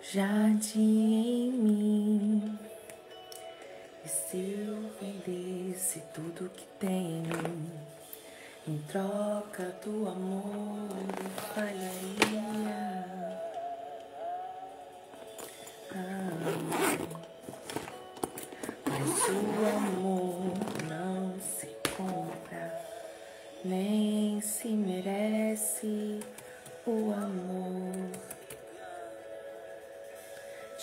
Jade em mim. E se eu vendesse tudo que tenho, em troca do amor eu falharia. Mas o amor não se compra, nem se merece o amor.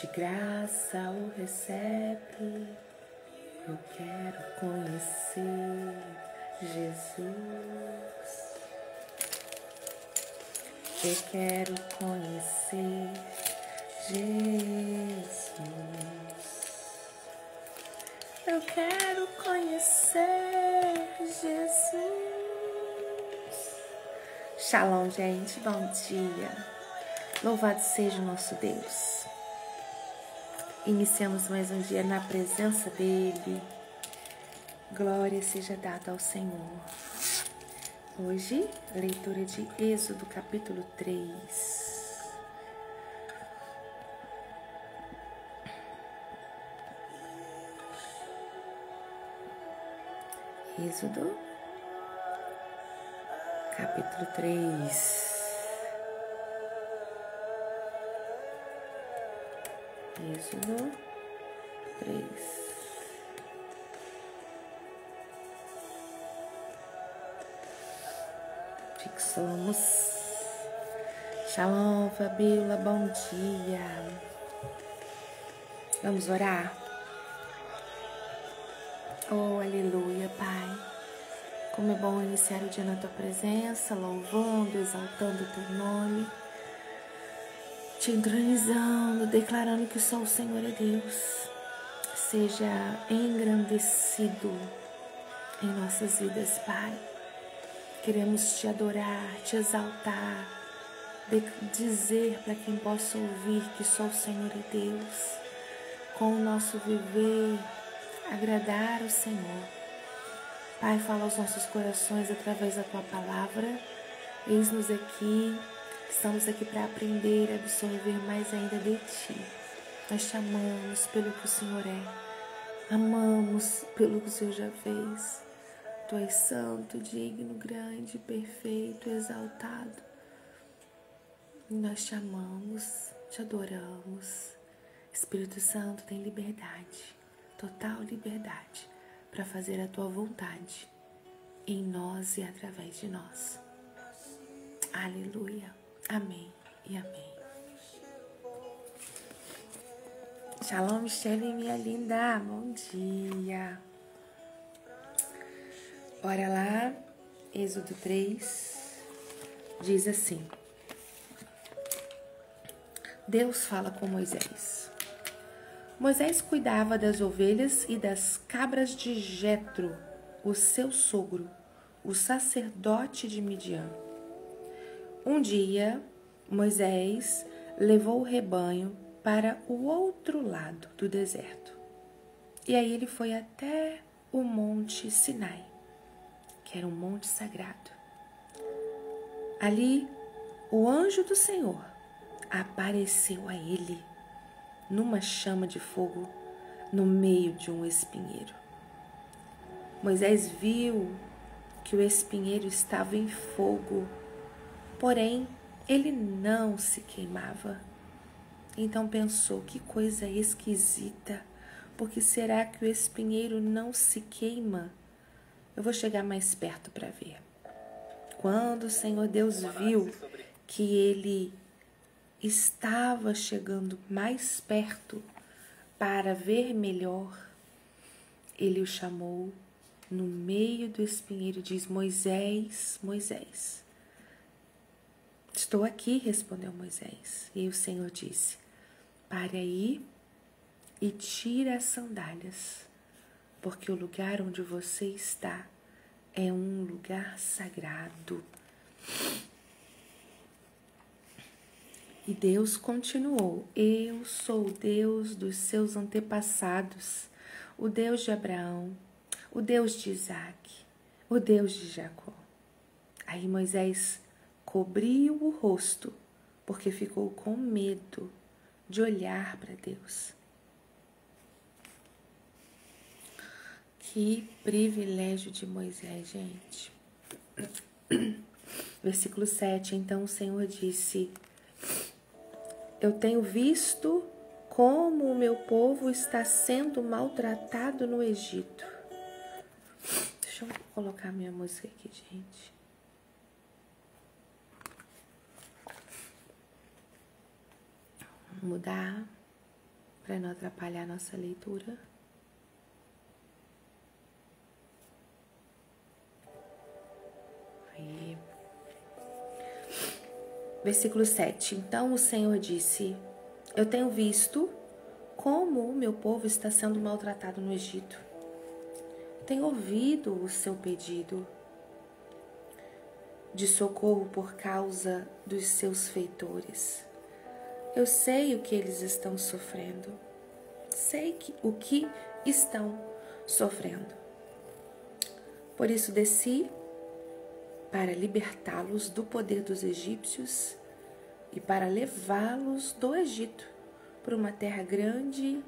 De graça o recebe, eu quero conhecer Jesus. Eu quero conhecer Jesus. Eu quero conhecer Jesus. Shalom, gente. Bom dia. Louvado seja o nosso Deus. Iniciamos mais um dia na presença dEle. Glória seja dada ao Senhor. Hoje, leitura de Êxodo, capítulo 3. Êxodo, capítulo 3. Êxodo 3. Fixamos. Shalom, Fabíola, bom dia. Vamos orar? Oh, aleluia, Pai. Como é bom iniciar o dia na Tua presença, louvando, exaltando o Teu nome, te entronizando, declarando que só o Senhor é Deus. Seja engrandecido em nossas vidas, Pai. Queremos te adorar, te exaltar, dizer para quem possa ouvir que só o Senhor é Deus. Com o nosso viver, agradar o Senhor. Pai, fala aos nossos corações através da Tua palavra. Eis-nos aqui, estamos aqui para aprender e absorver mais ainda de Ti. Nós te amamos pelo que o Senhor é. Amamos pelo que o Senhor já fez. Tu és santo, digno, grande, perfeito, exaltado. E nós te amamos, te adoramos. Espírito Santo, tem liberdade, total liberdade, para fazer a Tua vontade em nós e através de nós. Aleluia. Amém e amém. Shalom, Michele, minha linda. Bom dia. Bora lá. Êxodo 3 diz assim: Deus fala com Moisés. Moisés cuidava das ovelhas e das cabras de Jetro, o seu sogro, o sacerdote de Midian. Um dia, Moisés levou o rebanho para o outro lado do deserto. E aí ele foi até o Monte Sinai, que era um monte sagrado. Ali, o anjo do Senhor apareceu a ele numa chama de fogo no meio de um espinheiro. Moisés viu que o espinheiro estava em fogo, porém ele não se queimava. Então pensou, que coisa esquisita, por que será que o espinheiro não se queima? Eu vou chegar mais perto para ver. Quando o Senhor Deus viu que ele estava chegando mais perto para ver melhor, ele o chamou no meio do espinheiro e diz: Moisés, Moisés. Estou aqui, respondeu Moisés. E o Senhor disse: pare aí e tira as sandálias, porque o lugar onde você está é um lugar sagrado. E Deus continuou: eu sou o Deus dos seus antepassados, o Deus de Abraão, o Deus de Isaque, o Deus de Jacó. Aí Moisés cobriu o rosto, porque ficou com medo de olhar para Deus. Que privilégio de Moisés, gente. Versículo 7, então o Senhor disse: eu tenho visto como o meu povo está sendo maltratado no Egito. Deixa eu colocar minha música aqui, gente. Vamos mudar para não atrapalhar a nossa leitura. Aí. Versículo 7. Então o Senhor disse: eu tenho visto como o meu povo está sendo maltratado no Egito. Tenho ouvido o seu pedido de socorro por causa dos seus feitores. Eu sei o que eles estão sofrendo. Sei o que estão sofrendo. Por isso desci para libertá-los do poder dos egípcios e para levá-los do Egito para uma terra grande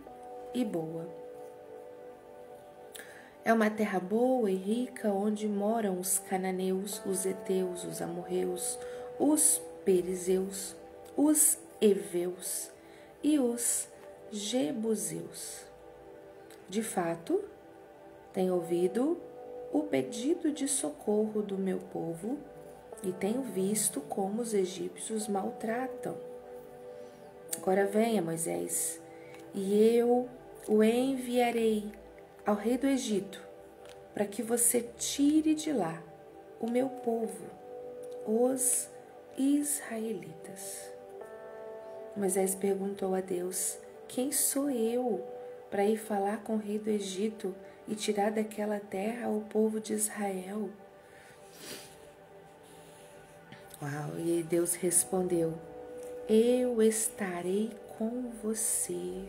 e boa. É uma terra boa e rica onde moram os cananeus, os heteus, os amorreus, os perizeus, os heveus e os jebuseus. De fato, tenho ouvido o pedido de socorro do meu povo e tenho visto como os egípcios maltratam. Agora venha, Moisés, e eu o enviarei ao rei do Egito, para que você tire de lá o meu povo, os israelitas. Moisés perguntou a Deus: quem sou eu para ir falar com o rei do Egito e tirar daquela terra o povo de Israel? Uau, e Deus respondeu: eu estarei com você.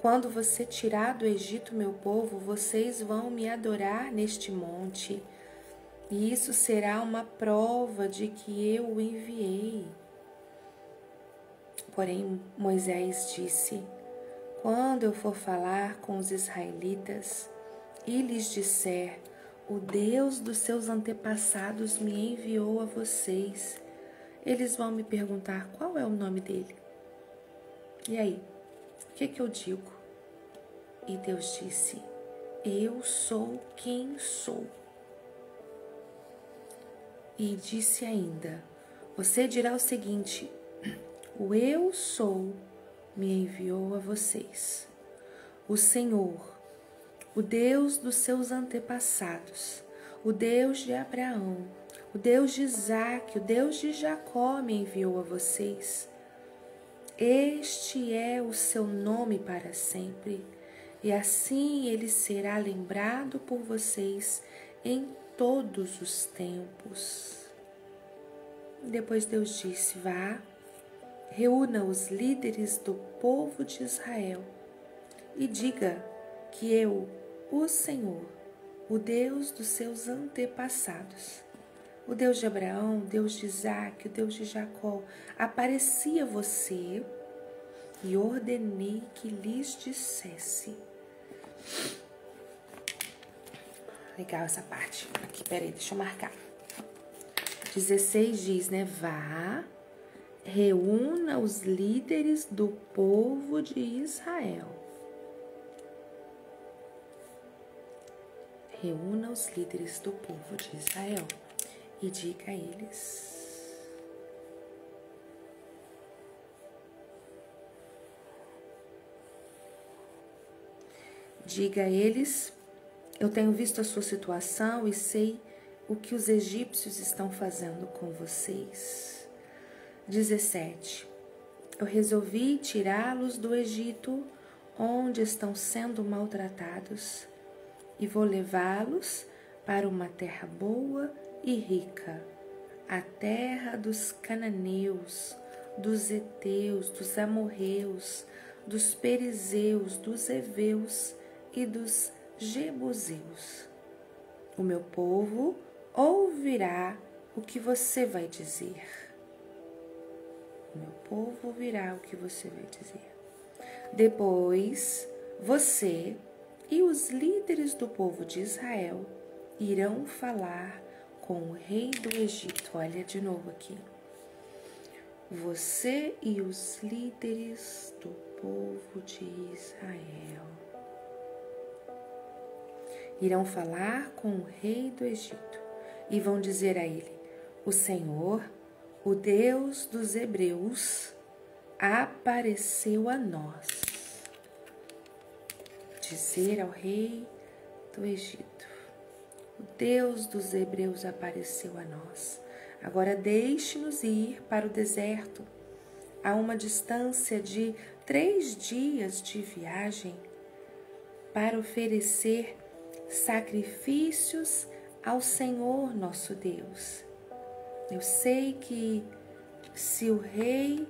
Quando você tirar do Egito meu povo, vocês vão me adorar neste monte, e isso será uma prova de que eu o enviei. Porém, Moisés disse: quando eu for falar com os israelitas e lhes disser: o Deus dos seus antepassados me enviou a vocês, eles vão me perguntar qual é o nome dele. E aí? O que eu digo? E Deus disse: eu sou quem sou. E disse ainda: você dirá o seguinte: o eu sou me enviou a vocês. O Senhor, o Deus dos seus antepassados, o Deus de Abraão, o Deus de Isaque, o Deus de Jacó me enviou a vocês. Este é o seu nome para sempre, e assim ele será lembrado por vocês em todos os tempos. Depois Deus disse: vá, reúna os líderes do povo de Israel e diga que eu, o Senhor, o Deus dos seus antepassados, o Deus de Abraão, o Deus de Isaque, o Deus de Jacó, apareci a você e ordenei que lhes dissesse. Legal essa parte. Aqui, peraí, deixa eu marcar. 16 diz, né? Vá, reúna os líderes do povo de Israel. Reúna os líderes do povo de Israel e diga a eles: diga a eles, eu tenho visto a sua situação e sei o que os egípcios estão fazendo com vocês. 17. Eu resolvi tirá-los do Egito, onde estão sendo maltratados, e vou levá-los para uma terra boa e rica, a terra dos cananeus, dos heteus, dos amorreus, dos perizeus, dos heveus e dos jebuseus. O meu povo ouvirá o que você vai dizer. meu povo ouvirá o que você vai dizer. Depois, você e os líderes do povo de Israel irão falar com o rei do Egito. Olha de novo aqui. Você e os líderes do povo de Israel irão falar com o rei do Egito e vão dizer a ele: o Senhor, o Deus dos Hebreus, apareceu a nós. Dizer ao rei do Egito: o Deus dos Hebreus apareceu a nós. Agora deixe-nos ir para o deserto, a uma distância de 3 dias de viagem, para oferecer sacrifícios ao Senhor nosso Deus. Eu sei que se o rei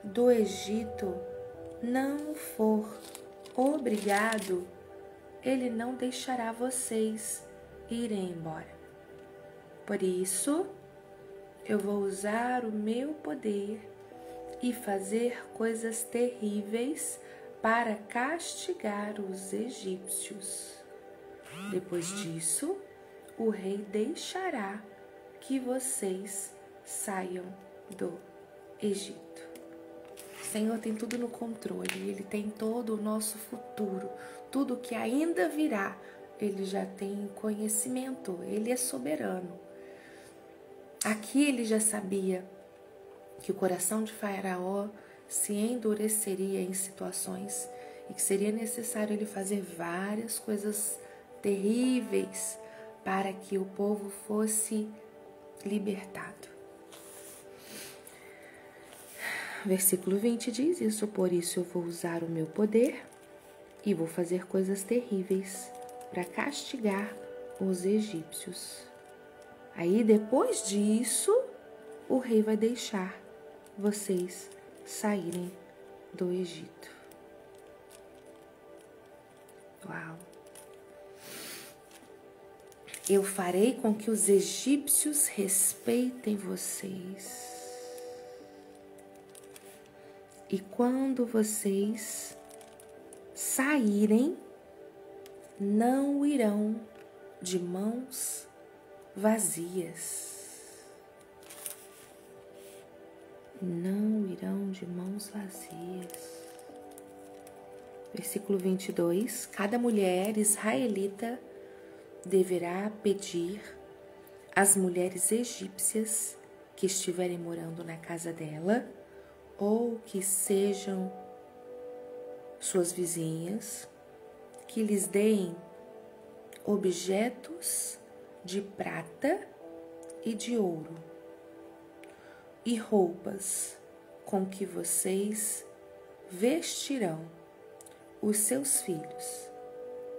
do Egito não for obrigado, ele não deixará vocês irem embora. Por isso, eu vou usar o meu poder e fazer coisas terríveis para castigar os egípcios. Depois disso, o rei deixará que vocês saiam do Egito. O Senhor tem tudo no controle, Ele tem todo o nosso futuro, tudo que ainda virá, Ele já tem conhecimento, Ele é soberano. Aqui ele já sabia que o coração de Faraó se endureceria em situações e que seria necessário ele fazer várias coisas terríveis para que o povo fosse libertado. Versículo 20 diz isso: por isso eu vou usar o meu poder e vou fazer coisas terríveis para castigar os egípcios. Aí depois disso, o rei vai deixar vocês saírem do Egito. Uau! Eu farei com que os egípcios respeitem vocês. E quando vocês saírem, não irão de mãos vazias. Não irão de mãos vazias. Versículo 22. Cada mulher israelita deverá pedir às mulheres egípcias que estiverem morando na casa dela ou que sejam suas vizinhas, que lhes deem objetos de prata e de ouro e roupas com que vocês vestirão os seus filhos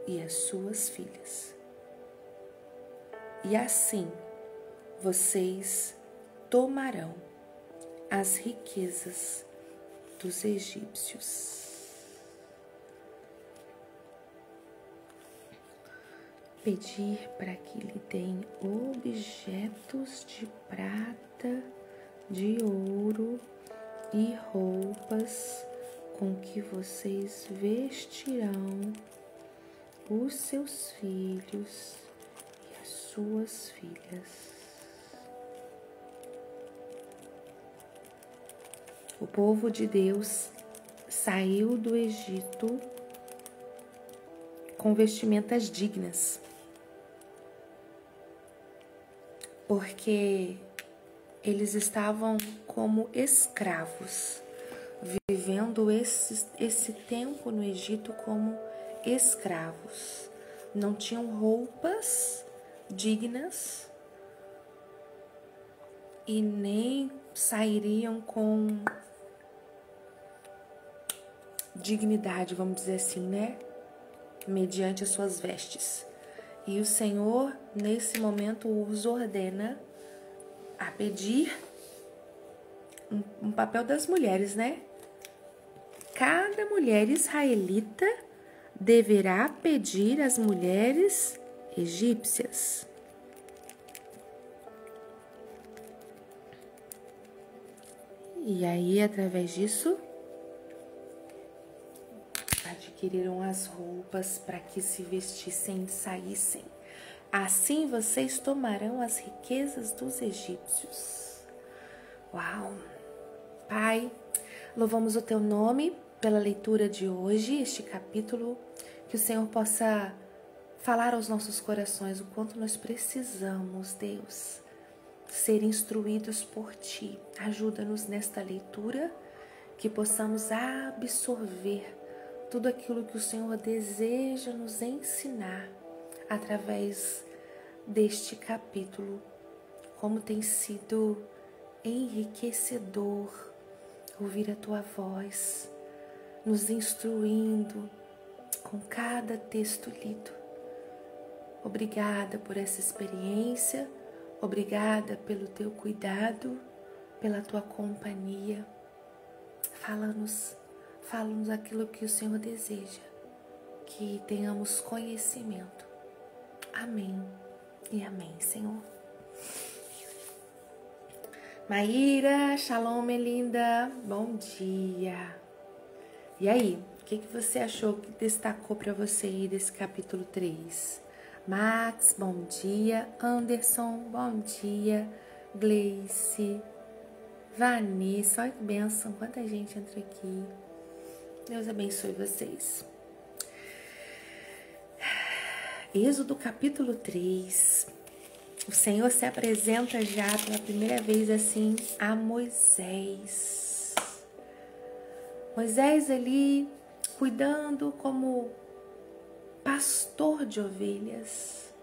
e as suas filhas. E assim vocês tomarão as riquezas dos egípcios. Pedir para que lhe deem objetos de prata, de ouro e roupas com que vocês vestirão os seus filhos e as suas filhas. O povo de Deus saiu do Egito com vestimentas dignas, porque eles estavam como escravos, vivendo esse tempo no Egito como escravos. Não tinham roupas dignas e nem sairiam com dignidade, vamos dizer assim, né? Mediante as suas vestes. E o Senhor, nesse momento, os ordena a pedir um papel das mulheres, né? Cada mulher israelita deverá pedir às mulheres egípcias. E aí, através disso, adquiriram as roupas para que se vestissem e saíssem. Assim vocês tomarão as riquezas dos egípcios. Uau! Pai, louvamos o teu nome pela leitura de hoje, este capítulo, que o Senhor possa falar aos nossos corações o quanto nós precisamos, Deus, ser instruídos por Ti. Ajuda-nos nesta leitura, que possamos absorver tudo aquilo que o Senhor deseja nos ensinar através deste capítulo. Como tem sido enriquecedor ouvir a Tua voz, nos instruindo com cada texto lido. Obrigada por essa experiência, obrigada pelo Teu cuidado, pela Tua companhia. Fala-nos aquilo que o Senhor deseja, que tenhamos conhecimento. Amém e amém, Senhor. Maíra, shalom, Melinda, bom dia. E aí, o que você achou que destacou para você aí desse capítulo 3? Max, bom dia. Anderson, bom dia. Gleice, Vanessa, olha que bênção, quanta gente entra aqui. Deus abençoe vocês. Êxodo capítulo 3. O Senhor se apresenta já pela primeira vez assim a Moisés. Moisés ali cuidando como pastor de ovelhas.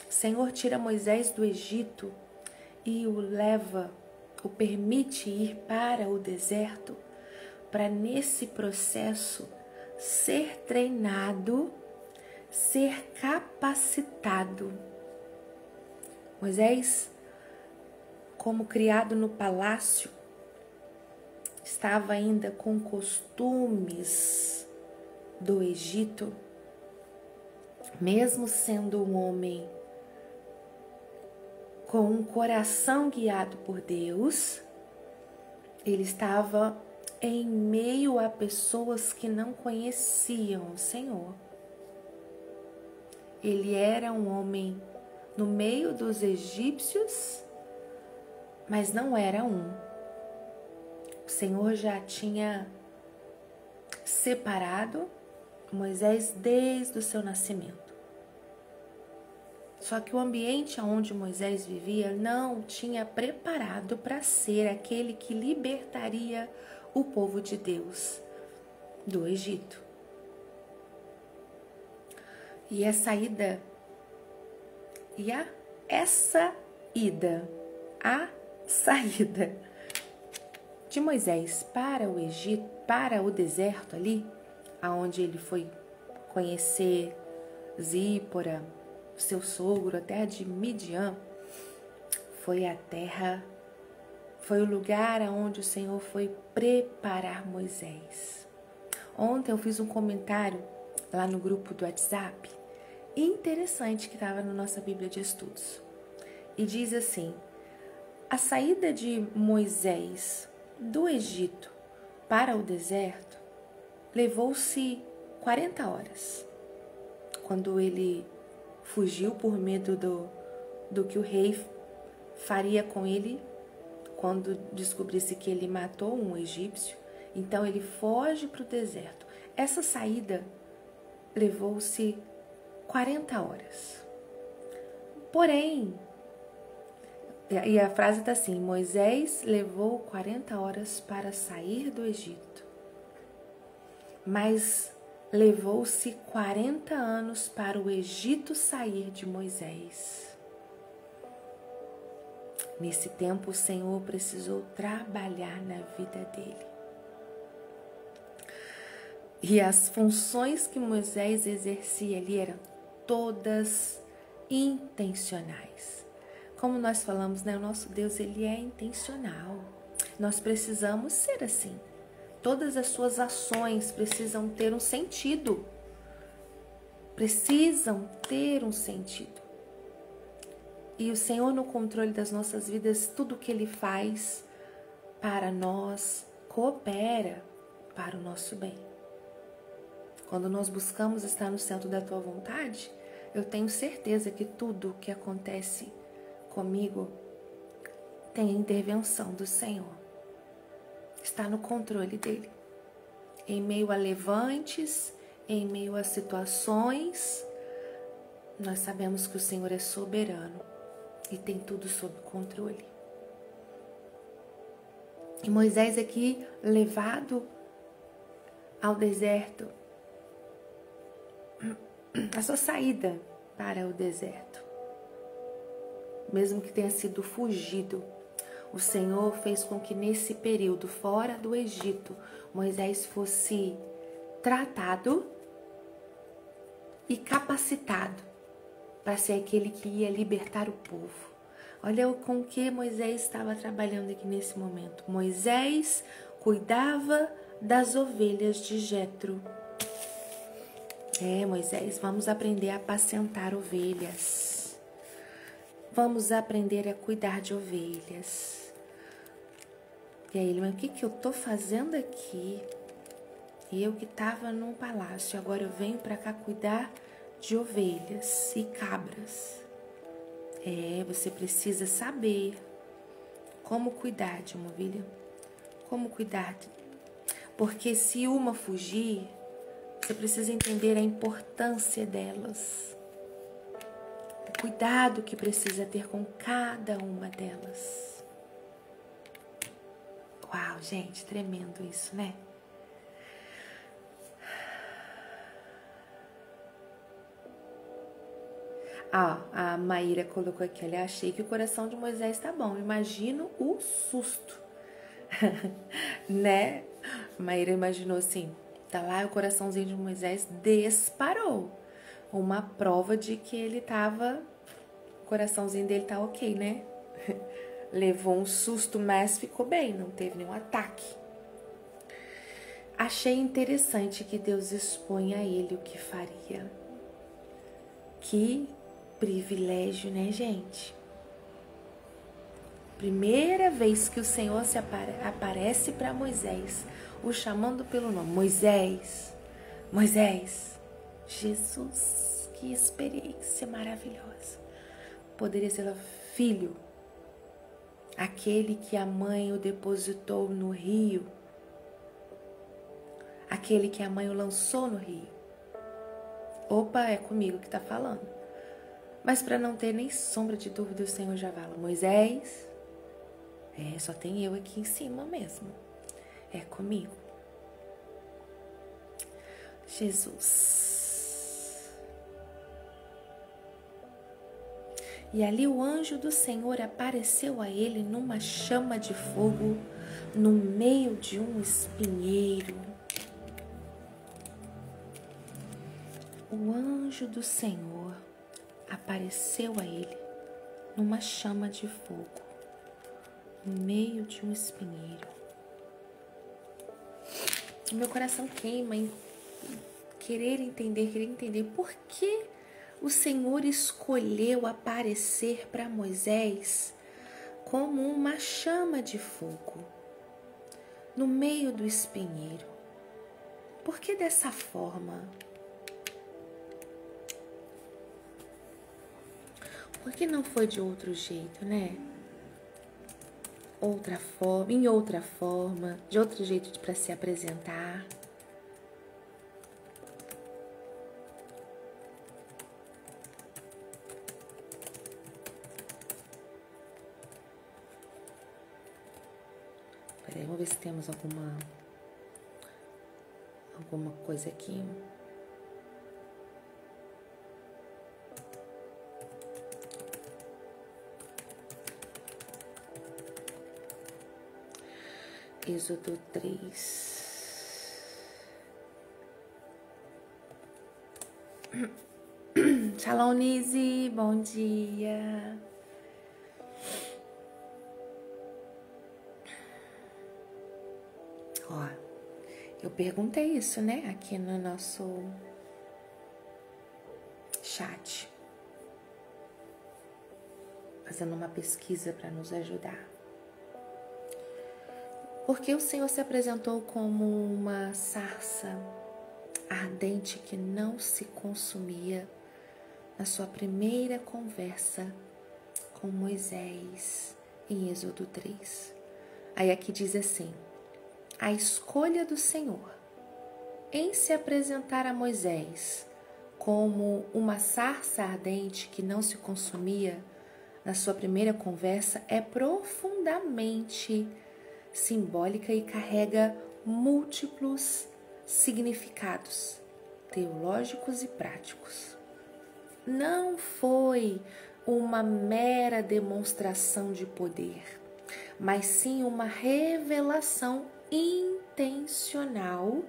O Senhor tira Moisés do Egito e o permite ir para o deserto, para nesse processo ser treinado, ser capacitado. Moisés, como criado no palácio, estava ainda com costumes do Egito, mesmo sendo um homem com um coração guiado por Deus, ele estava em meio a pessoas que não conheciam o Senhor. Ele era um homem no meio dos egípcios, mas não era um. O Senhor já tinha separado Moisés desde o seu nascimento. Só que o ambiente onde Moisés vivia não tinha preparado para ser aquele que libertaria o povo de Deus do Egito. E essa ida de Moisés para o Egito, para o deserto ali, aonde ele foi conhecer Zípora, seu sogro, a terra de Midian, foi o lugar aonde o Senhor foi preparar Moisés. Ontem eu fiz um comentário lá no grupo do WhatsApp, interessante, que estava na nossa Bíblia de Estudos. E diz assim: a saída de Moisés do Egito para o deserto levou-se 40 horas. Quando ele fugiu por medo do que o rei faria com ele quando descobrisse que ele matou um egípcio, então ele foge para o deserto. Essa saída levou-se 40 horas. Porém, e a frase está assim: Moisés levou 40 horas para sair do Egito, mas levou-se 40 anos para o Egito sair de Moisés. Nesse tempo, o Senhor precisou trabalhar na vida dele. E as funções que Moisés exercia ali eram todas intencionais. Como nós falamos, né? O nosso Deus, ele é intencional. Nós precisamos ser assim. Todas as suas ações precisam ter um sentido. Precisam ter um sentido. E o Senhor, no controle das nossas vidas, tudo que Ele faz para nós, coopera para o nosso bem. Quando nós buscamos estar no centro da tua vontade, eu tenho certeza que tudo que acontece comigo tem a intervenção do Senhor. Está no controle dele. Em meio a levantes, em meio a situações, nós sabemos que o Senhor é soberano e tem tudo sob controle. E Moisés aqui levado ao deserto, a sua saída para o deserto, mesmo que tenha sido fugido, o Senhor fez com que nesse período fora do Egito, Moisés fosse tratado e capacitado para ser aquele que ia libertar o povo. Olha com que Moisés estava trabalhando aqui nesse momento. Moisés cuidava das ovelhas de Jetro. Moisés, vamos aprender a apacentar ovelhas. Vamos aprender a cuidar de ovelhas. E aí ele, mas o que eu tô fazendo aqui? Eu que estava num palácio, agora eu venho para cá cuidar de ovelhas e cabras. Você precisa saber como cuidar de uma ovelha. Como cuidar. Porque se uma fugir, você precisa entender a importância delas. O cuidado que precisa ter com cada uma delas. Uau, gente, tremendo isso, né? A Maíra colocou aqui, olha, achei que o coração de Moisés tá bom. Imagino o susto, né? Maíra imaginou assim, tá lá, o coraçãozinho de Moisés disparou. Uma prova de que ele tava, o coraçãozinho dele tá ok, né? Levou um susto, mas ficou bem, não teve nenhum ataque. Achei interessante que Deus expõe a ele o que faria. Que privilégio, né, gente? Primeira vez que o Senhor se aparece para Moisés, o chamando pelo nome. Moisés, Moisés. Jesus, que experiência maravilhosa. Poderia ser filho, aquele que a mãe o depositou no rio, aquele que a mãe o lançou no rio. Opa, é comigo que tá falando. Mas para não ter nem sombra de dúvida, o Senhor já fala, Moisés, só tem eu aqui em cima mesmo. É comigo. Jesus. E ali o anjo do Senhor apareceu a ele numa chama de fogo, no meio de um espinheiro. O anjo do Senhor apareceu a ele numa chama de fogo, no meio de um espinheiro. O meu coração queima em querer entender por que o Senhor escolheu aparecer para Moisés como uma chama de fogo, no meio do espinheiro. Por que dessa forma? Por que não foi de outro jeito, né? Em outra forma, de outro jeito para se apresentar. Peraí, vamos ver se temos alguma coisa aqui. Êxodo 3. Shalom, Nise, bom dia. Ó, eu perguntei isso, né, aqui no nosso chat, fazendo uma pesquisa para nos ajudar. Porque o Senhor se apresentou como uma sarça ardente que não se consumia na sua primeira conversa com Moisés em Êxodo 3. Aí aqui diz assim: a escolha do Senhor em se apresentar a Moisés como uma sarça ardente que não se consumia na sua primeira conversa é profundamente simbólica e carrega múltiplos significados teológicos e práticos. Não foi uma mera demonstração de poder, mas sim uma revelação intencional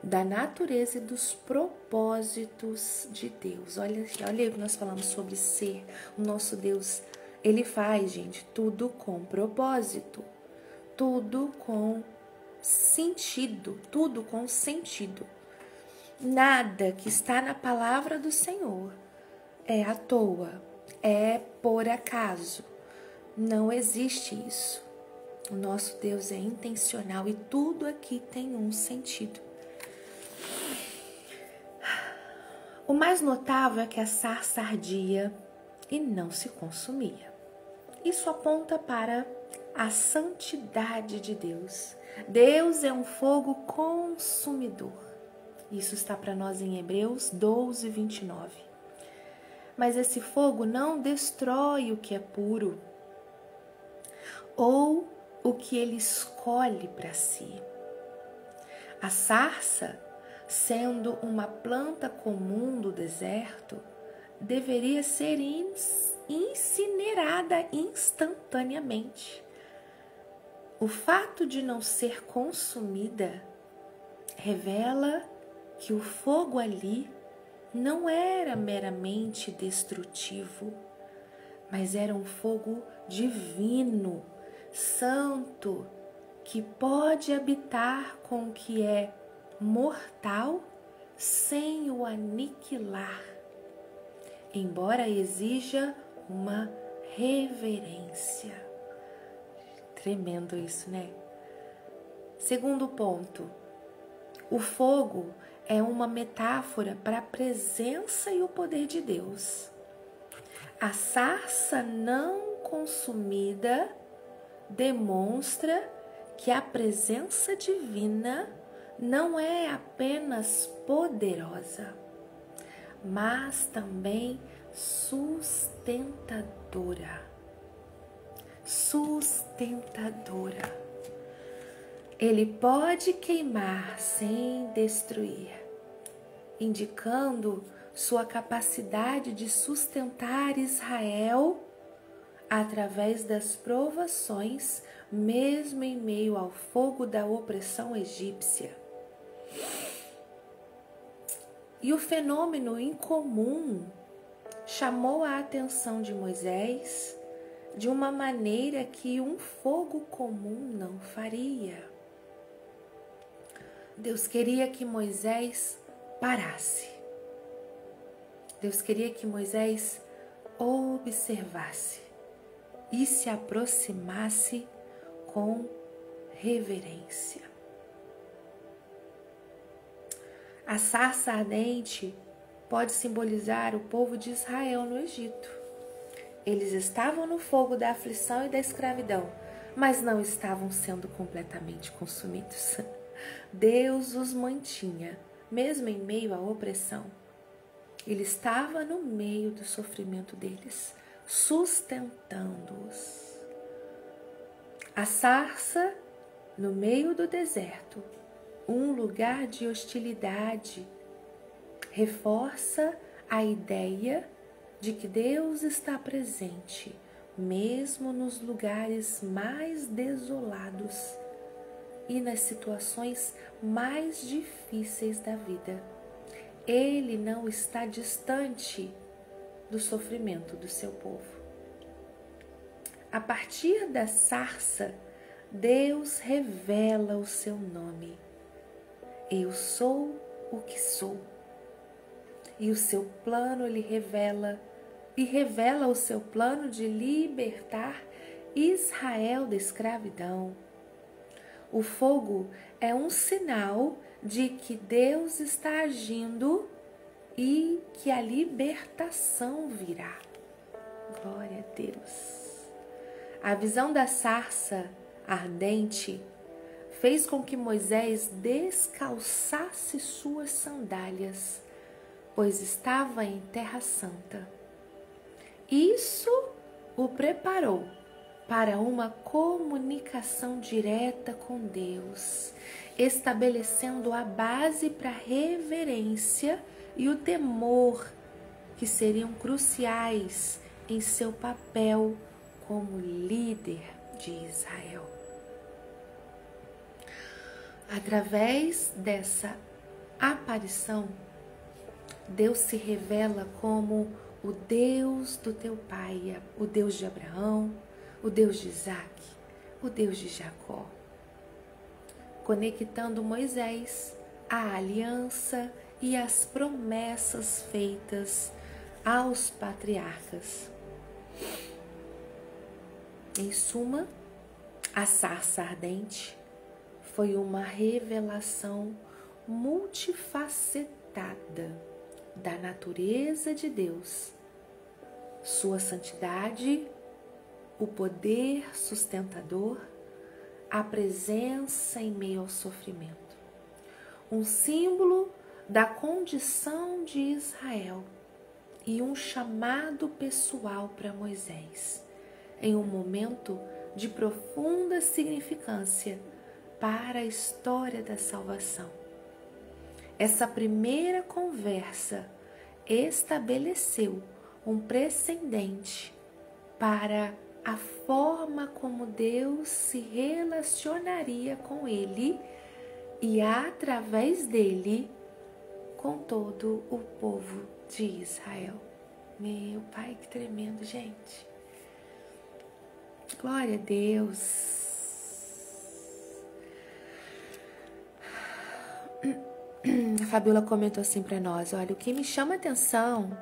da natureza e dos propósitos de Deus. Olha o que nós falamos sobre ser. O nosso Deus, Ele faz, gente, tudo com propósito, tudo com sentido, tudo com sentido. Nada que está na palavra do Senhor é à toa, é por acaso. Não existe isso. O nosso Deus é intencional e tudo aqui tem um sentido. O mais notável é que a sarça ardia e não se consumia. Isso aponta para a santidade de Deus. Deus é um fogo consumidor. Isso está para nós em Hebreus 12, 29. Mas esse fogo não destrói o que é puro ou o que ele escolhe para si. A sarça, sendo uma planta comum do deserto, deveria ser incinerada instantaneamente. O fato de não ser consumida revela que o fogo ali não era meramente destrutivo, mas era um fogo divino, santo, que pode habitar com o que é mortal sem o aniquilar, embora exija uma reverência. Tremendo isso, né? Segundo ponto, o fogo é uma metáfora para a presença e o poder de Deus. A sarça não consumida demonstra que a presença divina não é apenas poderosa, mas também sustentadora. Sustentadora. Ele pode queimar sem destruir, indicando sua capacidade de sustentar Israel através das provações, mesmo em meio ao fogo da opressão egípcia. E o fenômeno incomum chamou a atenção de Moisés de uma maneira que um fogo comum não faria. Deus queria que Moisés parasse. Deus queria que Moisés observasse e se aproximasse com reverência. A sarça ardente pode simbolizar o povo de Israel no Egito. Eles estavam no fogo da aflição e da escravidão, mas não estavam sendo completamente consumidos. Deus os mantinha, mesmo em meio à opressão. Ele estava no meio do sofrimento deles, sustentando-os. A sarça, no meio do deserto, um lugar de hostilidade, reforça a ideia de que Deus está presente, mesmo nos lugares mais desolados e nas situações mais difíceis da vida. Ele não está distante do sofrimento do seu povo. A partir da sarça, Deus revela o seu nome. Eu sou o que sou. E o seu plano ele revela o seu plano de libertar Israel da escravidão. O fogo é um sinal de que Deus está agindo e que a libertação virá. Glória a Deus. A visão da sarça ardente fez com que Moisés descalçasse suas sandálias, pois estava em terra santa. Isso o preparou para uma comunicação direta com Deus, estabelecendo a base para a reverência e o temor que seriam cruciais em seu papel como líder de Israel. Através dessa aparição, Deus se revela como o Deus do teu pai, o Deus de Abraão, o Deus de Isaac, o Deus de Jacó, conectando Moisés à aliança e às promessas feitas aos patriarcas. Em suma, a sarça ardente foi uma revelação multifacetada da natureza de Deus, sua santidade, o poder sustentador, a presença em meio ao sofrimento. Um símbolo da condição de Israel e um chamado pessoal para Moisés, em um momento de profunda significância para a história da salvação. Essa primeira conversa estabeleceu um precedente para a forma como Deus se relacionaria com ele e, através dele, com todo o povo de Israel. Meu Pai, que tremendo, gente. Glória a Deus. A Fabiola comentou assim para nós: olha, o que me chama a atenção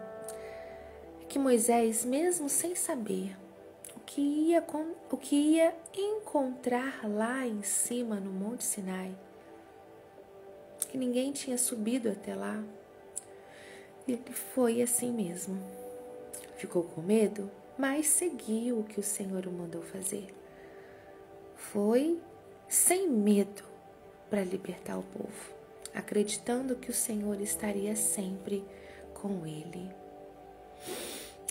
é que Moisés, mesmo sem saber o que ia encontrar lá em cima no Monte Sinai, que ninguém tinha subido até lá, ele foi assim mesmo. Ficou com medo, mas seguiu o que o Senhor o mandou fazer. Foi sem medo para libertar o povo, acreditando que o Senhor estaria sempre com ele.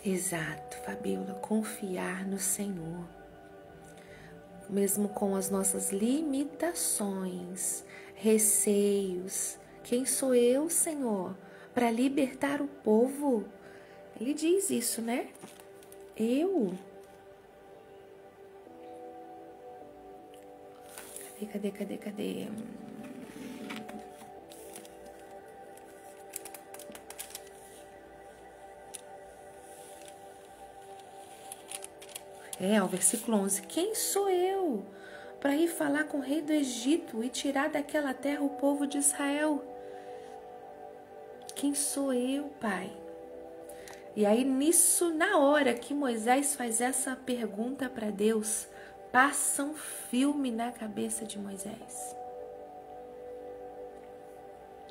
Exato, Fabiola, confiar no Senhor, mesmo com as nossas limitações, receios. Quem sou eu, Senhor, para libertar o povo? Ele diz isso, né? Eu? Cadê? O versículo 11. Quem sou eu para ir falar com o rei do Egito e tirar daquela terra o povo de Israel? Quem sou eu, Pai? E aí nisso, na hora que Moisés faz essa pergunta para Deus, passa um filme na cabeça de Moisés.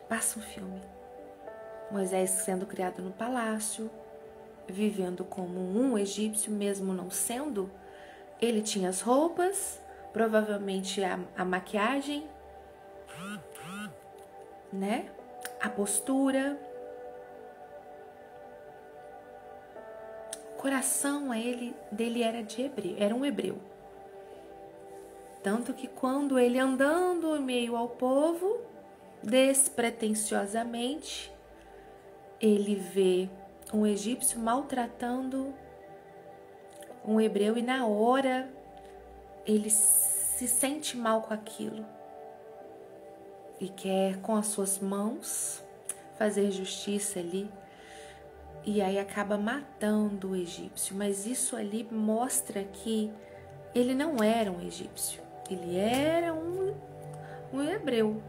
Passa um filme. Moisés sendo criado no palácio, vivendo como um egípcio, mesmo não sendo. Ele tinha as roupas, provavelmente a maquiagem, né? A postura. O coração dele era um hebreu. Tanto que quando ele andando em meio ao povo, despretensiosamente, ele vê um egípcio maltratando um hebreu e na hora ele se sente mal com aquilo e quer com as suas mãos fazer justiça ali, e aí acaba matando o egípcio. Mas isso ali mostra que ele não era um egípcio, ele era um hebreu.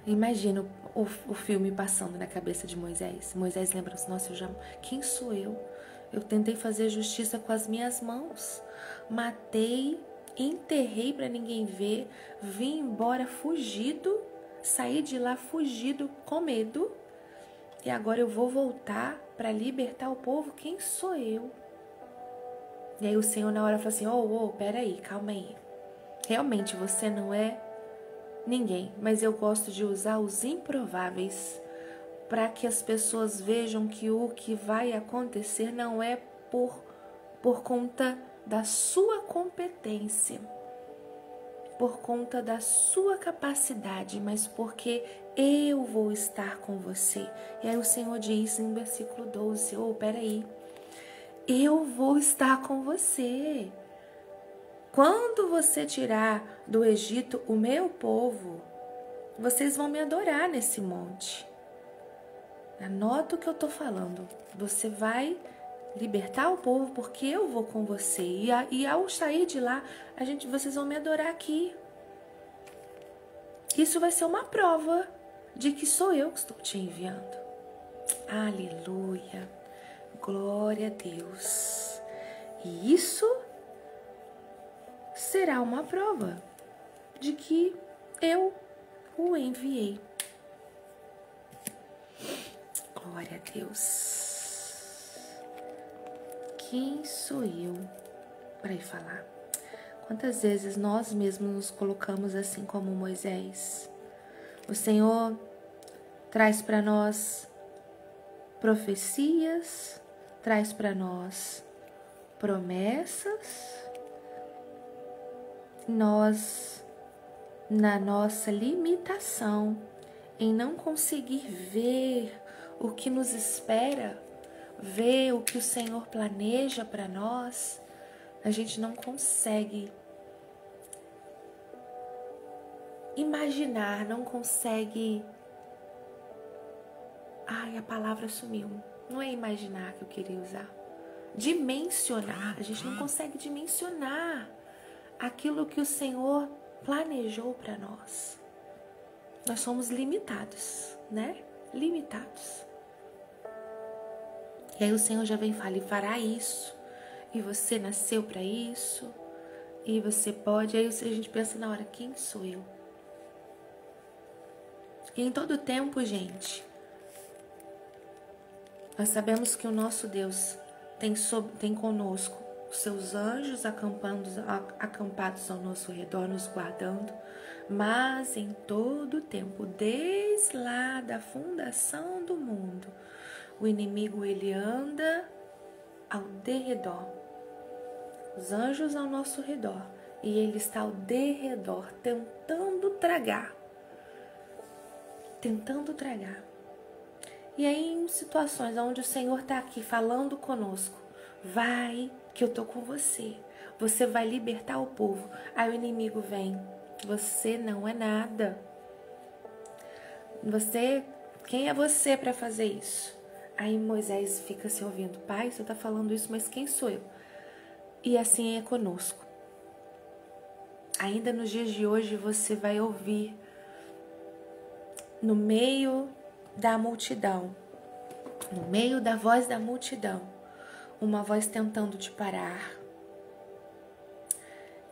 Imagina o filme passando na cabeça de Moisés. Moisés lembra assim, nossa, quem sou eu? Eu tentei fazer justiça com as minhas mãos. Matei, enterrei para ninguém ver, vim embora fugido, saí de lá fugido com medo. E agora eu vou voltar para libertar o povo. Quem sou eu? E aí o Senhor na hora fala assim, peraí, calma aí. Realmente você não é ninguém, mas eu gosto de usar os improváveis para que as pessoas vejam que o que vai acontecer não é por conta da sua competência, por conta da sua capacidade, mas porque eu vou estar com você. E aí o Senhor diz em versículo 12, peraí, eu vou estar com você. Quando você tirar do Egito o meu povo, vocês vão me adorar nesse monte. Anota o que eu estou falando. Você vai libertar o povo porque eu vou com você. E ao sair de lá, vocês vão me adorar aqui. Isso vai ser uma prova de que sou eu que estou te enviando. Aleluia. Glória a Deus. E isso será uma prova de que eu o enviei. Glória a Deus. Quem sou eu para ir falar? Quantas vezes nós mesmos nos colocamos assim como Moisés? O Senhor traz para nós profecias, traz para nós promessas. Nós, na nossa limitação, em não conseguir ver o que nos espera, ver o que o Senhor planeja para nós, a gente não consegue imaginar, não consegue... Ai, a palavra sumiu. Não é imaginar que eu queria usar. Dimensionar. A gente não consegue dimensionar aquilo que o Senhor planejou para nós. Nós somos limitados, né? Limitados. E aí o Senhor já vem e fala, e fará isso. E você nasceu para isso. E você pode. Aí a gente pensa na hora, quem sou eu? E em todo tempo, gente, nós sabemos que o nosso Deus tem conosco os seus anjos acampados ao nosso redor, nos guardando, mas em todo tempo, desde lá da fundação do mundo, o inimigo ele anda ao derredor, os anjos ao nosso redor, e ele está ao derredor, tentando tragar. E aí em situações onde o Senhor está aqui falando conosco, vai que eu tô com você, você vai libertar o povo. Aí o inimigo vem, você não é nada. Quem é você para fazer isso? Aí Moisés fica se ouvindo, pai, você tá falando isso, mas quem sou eu? E assim é conosco. Ainda nos dias de hoje você vai ouvir no meio da multidão, no meio da voz da multidão, uma voz tentando te parar.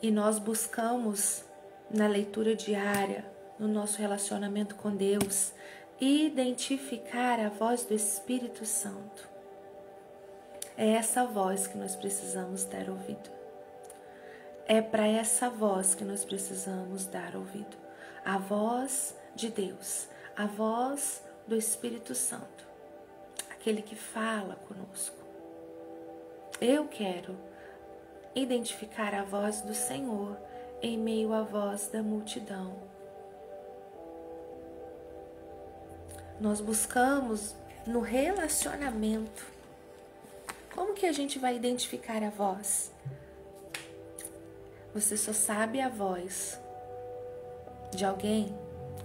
E nós buscamos na leitura diária, no nosso relacionamento com Deus, identificar a voz do Espírito Santo. É essa voz que nós precisamos dar ouvido. É para essa voz que nós precisamos dar ouvido. A voz de Deus, a voz do Espírito Santo, aquele que fala conosco. Eu quero identificar a voz do Senhor em meio à voz da multidão. Nós buscamos no relacionamento. Como que a gente vai identificar a voz? Você só sabe a voz de alguém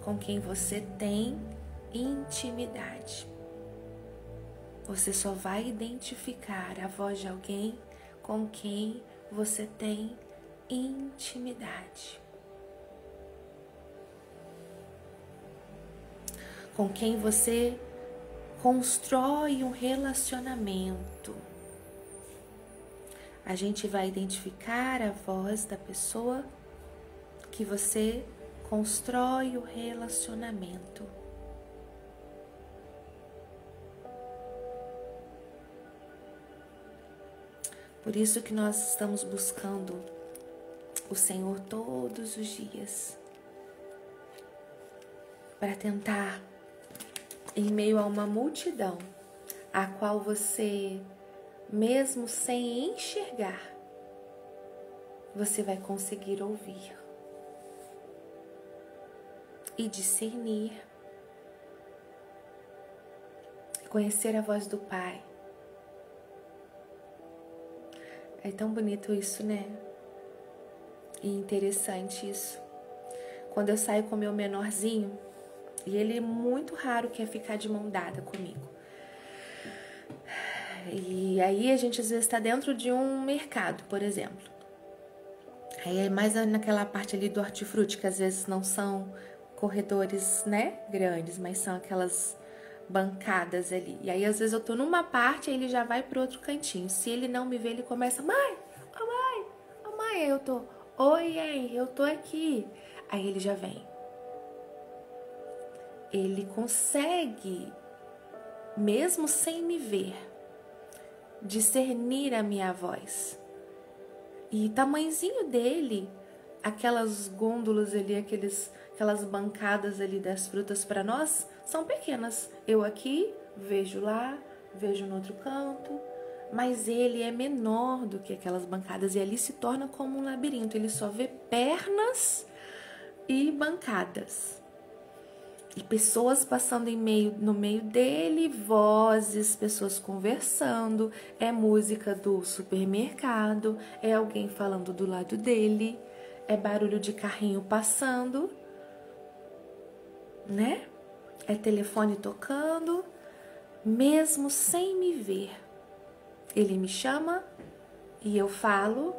com quem você tem intimidade. Você só vai identificar a voz de alguém com quem você tem intimidade. com quem você constrói um relacionamento. A gente vai identificar a voz da pessoa que você constrói o relacionamento. Por isso que nós estamos buscando o Senhor todos os dias, para tentar, em meio a uma multidão, a qual você, mesmo sem enxergar, você vai conseguir ouvir e discernir, conhecer a voz do Pai. É tão bonito isso, né? E interessante isso. Quando eu saio com meu menorzinho, e ele é muito raro quer ficar de mão dada comigo. E aí a gente às vezes está dentro de um mercado, por exemplo. Aí é mais naquela parte ali do hortifruti, que às vezes não são corredores, né, grandes, mas são aquelas bancadas ali. E aí às vezes eu tô numa parte, aí ele já vai pro outro cantinho. Se ele não me vê, ele começa: mãe, ô mãe, ô mãe. Aí eu tô: oi, eu tô aqui. Aí ele já vem. Ele consegue, mesmo sem me ver, discernir a minha voz. E o tamanhozinho dele, aquelas gôndolas ali, aquelas bancadas ali das frutas para nós, são pequenas. Eu aqui, vejo lá, vejo no outro canto, mas ele é menor do que aquelas bancadas e ali se torna como um labirinto. Ele só vê pernas e bancadas. E pessoas passando no meio dele, vozes, pessoas conversando, é música do supermercado, é alguém falando do lado dele, é barulho de carrinho passando, né? É telefone tocando, mesmo sem me ver. Ele me chama e eu falo,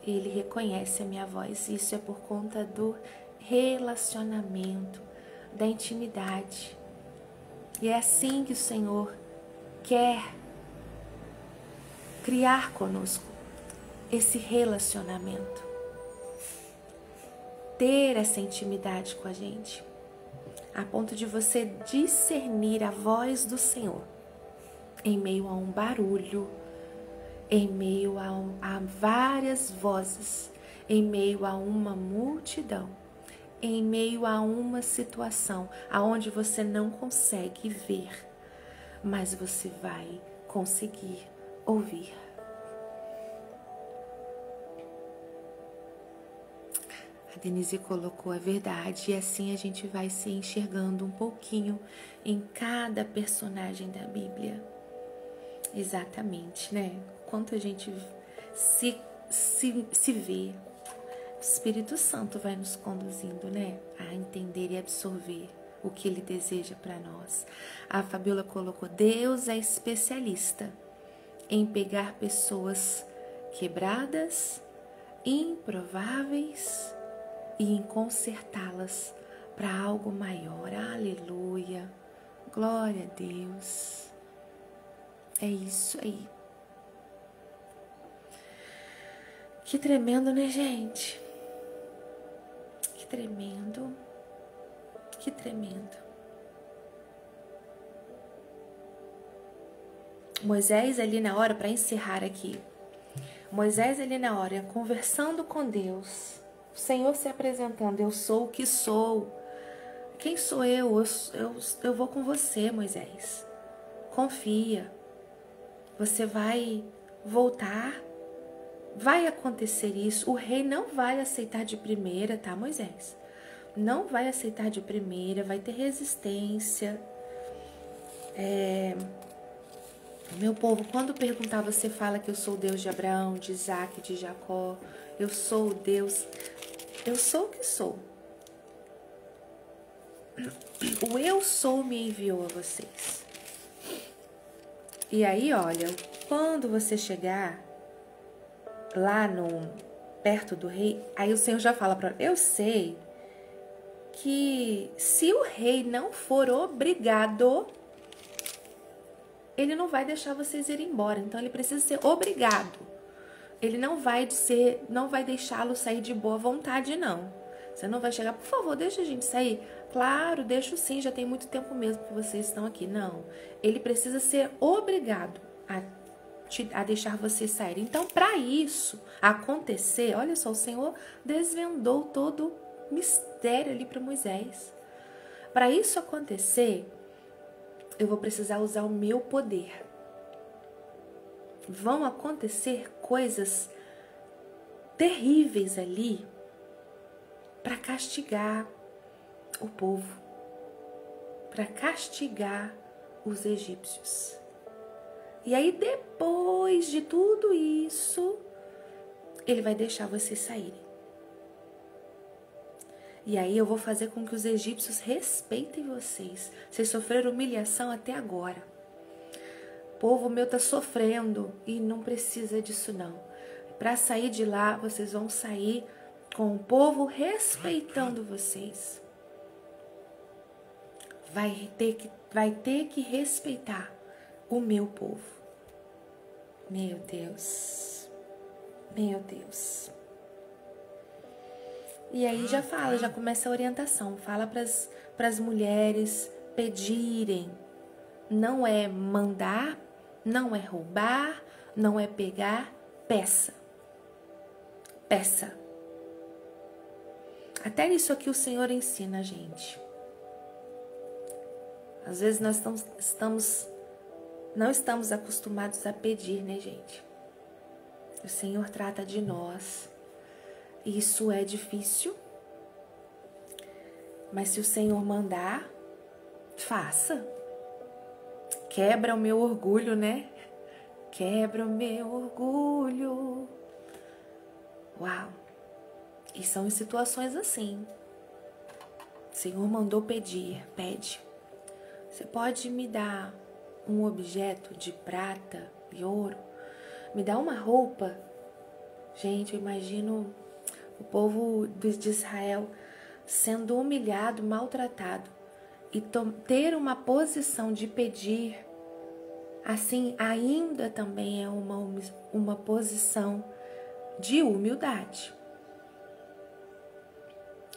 ele reconhece a minha voz. Isso é por conta do relacionamento, da intimidade. E é assim que o Senhor quer criar conosco esse relacionamento, ter essa intimidade com a gente, a ponto de você discernir a voz do Senhor em meio a um barulho, em meio a várias vozes, em meio a uma multidão, em meio a uma situação aonde você não consegue ver, mas você vai conseguir ouvir. A Denise colocou a verdade e assim a gente vai se enxergando um pouquinho em cada personagem da Bíblia. Exatamente, né? Quanto a gente se vê. O Espírito Santo vai nos conduzindo, né, a entender e absorver o que Ele deseja para nós. A Fabiola colocou: Deus é especialista em pegar pessoas quebradas, improváveis e em consertá-las para algo maior. Aleluia, glória a Deus. É isso aí. Que tremendo, né, gente? Tremendo, que tremendo. Moisés ali na hora, para encerrar aqui, Moisés ali na hora, conversando com Deus, o Senhor se apresentando: eu sou o que sou. Quem sou eu? Eu vou com você, Moisés. Confia. Você vai voltar. Vai acontecer isso. O rei não vai aceitar de primeira, tá, Moisés? Não vai aceitar de primeira, vai ter resistência. Meu povo, quando perguntar, você fala que eu sou o Deus de Abraão, de Isaac, de Jacó. Eu sou o Deus. Eu sou o que sou. O eu sou me enviou a vocês. E aí, olha, quando você chegar lá perto do rei, aí o Senhor já fala para: eu sei que se o rei não for obrigado, ele não vai deixar vocês irem embora. Então ele precisa ser obrigado. Ele não vai deixá-lo sair de boa vontade, não. Você não vai chegar, por favor, deixa a gente sair. Claro, deixo sim, já tem muito tempo mesmo que vocês estão aqui. Não, ele precisa ser obrigado a deixar vocês saírem. Então, para isso acontecer, olha só, o Senhor desvendou todo o mistério ali para Moisés. Para isso acontecer, eu vou precisar usar o meu poder. Vão acontecer coisas terríveis ali para castigar o povo, para castigar os egípcios. E aí, depois de tudo isso, ele vai deixar vocês saírem. E aí eu vou fazer com que os egípcios respeitem vocês. Vocês sofreram humilhação até agora. O povo meu está sofrendo e não precisa disso não. Para sair de lá, vocês vão sair com o povo respeitando vocês. Vai ter que respeitar o meu povo. Meu Deus. Meu Deus. E aí já começa a orientação. Fala para as mulheres pedirem. Não é mandar, não é roubar, não é pegar. Peça. Peça. Até nisso aqui o Senhor ensina a gente. Às vezes nós não estamos acostumados a pedir, né, gente? O Senhor trata de nós. Isso é difícil. Mas se o Senhor mandar, faça. Quebra o meu orgulho, né? Quebra o meu orgulho. Uau! E são em situações assim. O Senhor mandou pedir, pede. Você pode me dar um objeto de prata e ouro? Me dá uma roupa? Gente, eu imagino o povo de Israel sendo humilhado, maltratado. E ter uma posição de pedir, assim, ainda também é uma posição de humildade.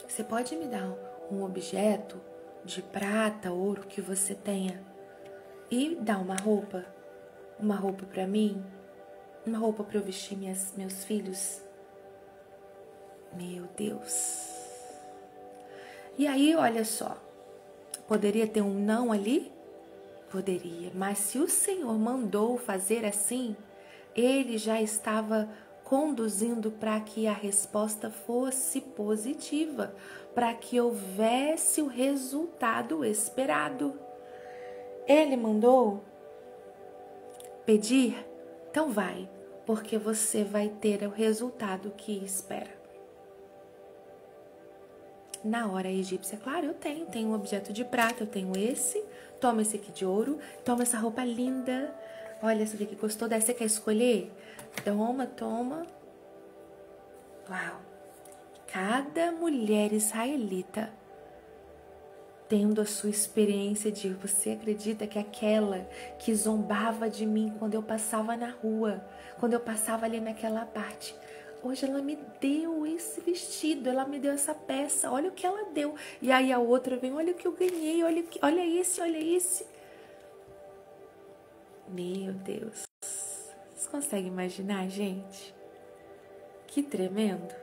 Você pode me dar um objeto de prata, ouro que você tenha e dar uma roupa para mim, uma roupa para eu vestir meus filhos? Meu Deus. E aí, olha só, poderia ter um não ali? Poderia, mas se o Senhor mandou fazer assim, ele já estava conduzindo para que a resposta fosse positiva, para que houvesse o resultado esperado. Ele mandou pedir? Então vai, porque você vai ter o resultado que espera. Na hora egípcia, claro, eu tenho um objeto de prata, eu tenho esse, toma esse aqui de ouro, toma essa roupa linda, olha essa daqui gostou, daí você quer escolher? Toma. Uau! Cada mulher israelita tendo a sua experiência de você acredita que aquela que zombava de mim quando eu passava na rua, quando eu passava ali naquela parte, hoje ela me deu esse vestido, ela me deu essa peça, olha o que ela deu. E aí a outra vem, olha o que eu ganhei, olha esse. Meu Deus. Vocês conseguem imaginar, gente? Que tremendo.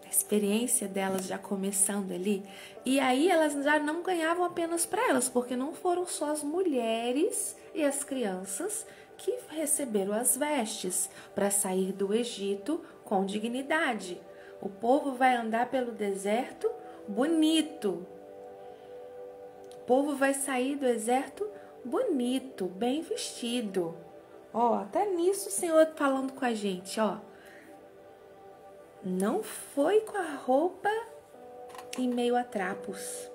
A experiência delas já começando ali. E aí elas já não ganhavam apenas para elas, porque não foram só as mulheres e as crianças que receberam as vestes para sair do Egito com dignidade. O povo vai andar pelo deserto bonito. O povo vai sair do deserto bonito, bem vestido. Ó, até nisso o Senhor falando com a gente, ó. Não foi com a roupa em meio a trapos.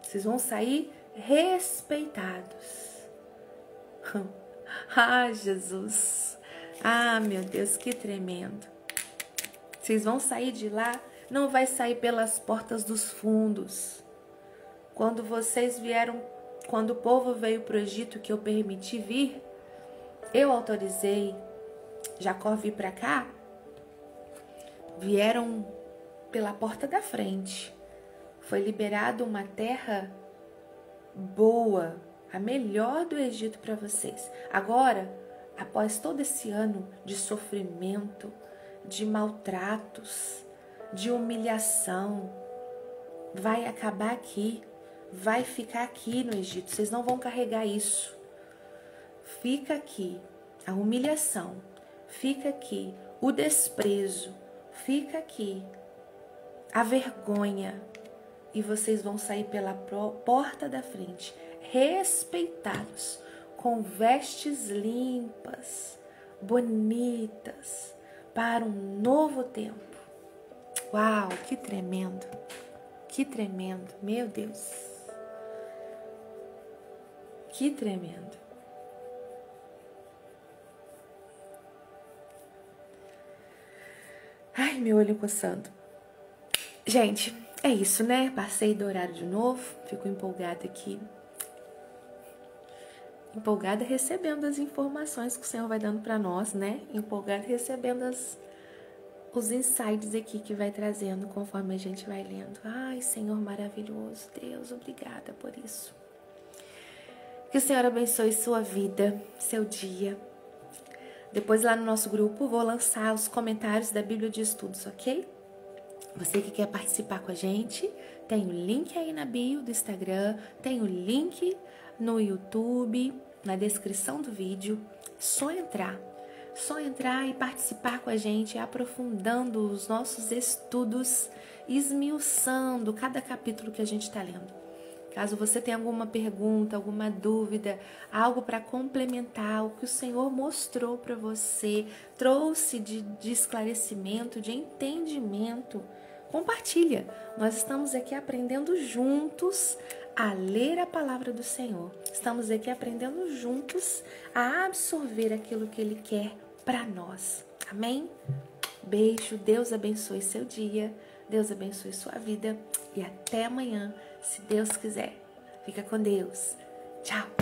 Vocês vão sair respeitados. Ah, Jesus. Ah, meu Deus, que tremendo. Vocês vão sair de lá não vai sair pelas portas dos fundos. Quando vocês vieram, quando o povo veio para o Egito, que eu permiti vir, eu autorizei Jacó vir para cá, vieram pela porta da frente. Foi liberado uma terra boa, a melhor do Egito para vocês. Agora, após todo esse ano de sofrimento, de maltratos, de humilhação, vai acabar aqui, vai ficar aqui no Egito. Vocês não vão carregar isso. Fica aqui a humilhação, fica aqui o desprezo, fica aqui a vergonha. E vocês vão sair pela porta da frente, respeitados, com vestes limpas, bonitas, para um novo tempo. Uau, que tremendo, meu Deus, que tremendo. Ai, meu olho coçando. Gente, é isso, né? Passei do horário de novo, fico empolgada aqui. Empolgada recebendo as informações que o Senhor vai dando para nós, né? Empolgada recebendo os insights aqui que vai trazendo conforme a gente vai lendo. Ai, Senhor maravilhoso, Deus, obrigada por isso. Que o Senhor abençoe sua vida, seu dia. Depois lá no nosso grupo vou lançar os comentários da Bíblia de Estudos, ok? Você que quer participar com a gente, tem o link aí na bio do Instagram, tem o link no YouTube, na descrição do vídeo. Só entrar e participar com a gente, aprofundando os nossos estudos, esmiuçando cada capítulo que a gente está lendo. Caso você tenha alguma pergunta, alguma dúvida, algo para complementar, o que o Senhor mostrou para você, trouxe de esclarecimento, de entendimento, compartilha. Nós estamos aqui aprendendo juntos a ler a palavra do Senhor. Estamos aqui aprendendo juntos a absorver aquilo que Ele quer para nós. Amém? Beijo, Deus abençoe seu dia, Deus abençoe sua vida e até amanhã, se Deus quiser. Fica com Deus. Tchau.